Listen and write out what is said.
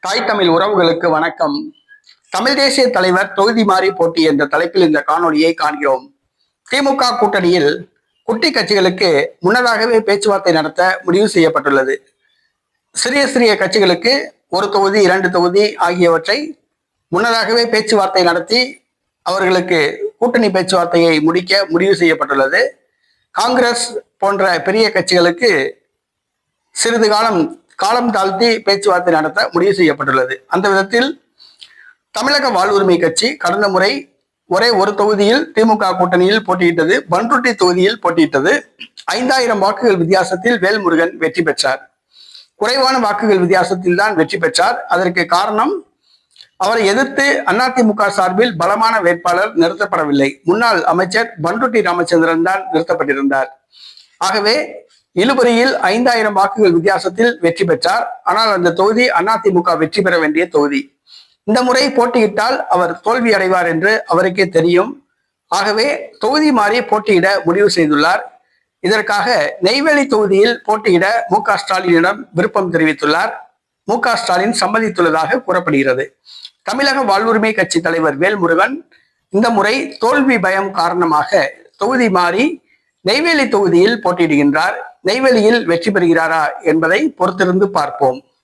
தாய் தமிழ் உறவுகளுக்கு வணக்கம். தமிழ் தேசிய தலைவர் தொகுதி மாறி போட்டி என்ற தலைப்பில் இந்த காணொலியை காண்கிறோம். திமுக கூட்டணியில் குட்டி கட்சிகளுக்கு முன்னதாகவே பேச்சுவார்த்தை நடத்த முடிவு செய்யப்பட்டுள்ளது. சிறிய சிறிய கட்சிகளுக்கு ஒரு தொகுதி 2 தொகுதி ஆகியவற்றை முன்னதாகவே பேச்சுவார்த்தை நடத்தி அவர்களுக்கு கூட்டணி பேச்சுவார்த்தையை முடிக்க முடிவு செய்யப்பட்டுள்ளது. காங்கிரஸ் போன்ற பெரிய கட்சிகளுக்கு சிறிது காலம் தாழ்த்தி பேச்சுவார்த்தை நடத்த முடிவு செய்யப்பட்டுள்ளது. அந்த விதத்தில் தமிழக வாழ்வுரிமை கட்சி கடந்த முறை ஒரே ஒரு தொகுதியில் திமுக கூட்டணியில் போட்டியிட்டது. பண்ருட்டி தொகுதியில் போட்டியிட்டது. 5000 வாக்குகள் வித்தியாசத்தில் வேல்முருகன் வெற்றி பெற்றார். குறைவான வாக்குகள் வித்தியாசத்தில் தான் வெற்றி பெற்றார். அதற்கு காரணம், அவரை எதிர்த்து அதிமுக சார்பில் பலமான வேட்பாளர் நிறுத்தப்படவில்லை. முன்னாள் அமைச்சர் பண்ருட்டி ராமச்சந்திரன் தான் நிறுத்தப்பட்டிருந்தார். ஆகவே இழுபறியில் 5000 வாக்குகள் வித்தியாசத்தில் வெற்றி பெற்றார். ஆனால் அந்த தொகுதி அதிமுக வெற்றி பெற வேண்டிய தொகுதி. இந்த முறை போட்டியிட்டால் அவர் தோல்வி அடைவார் என்று அவருக்கே தெரியும். ஆகவே தொகுதி மாறி போட்டியிட முடிவு செய்துள்ளார். இதற்காக நெய்வேலி தொகுதியில் போட்டியிட மு.க.ஸ்டாலினிடம் விருப்பம் தெரிவித்துள்ளார். மு.க.ஸ்டாலின் சம்மதித்துள்ளதாக கூறப்படுகிறது. தமிழக வாழ்வுரிமை கட்சி தலைவர் வேல்முருகன் இந்த முறை தோல்வி பயம் காரணமாக தொகுதி மாறி நெய்வேலி தொகுதியில் போட்டியிடுகின்றார். நெய்வேலியில் வெற்றி பெறுகிறாரா என்பதை பொறுத்திருந்து பார்ப்போம்.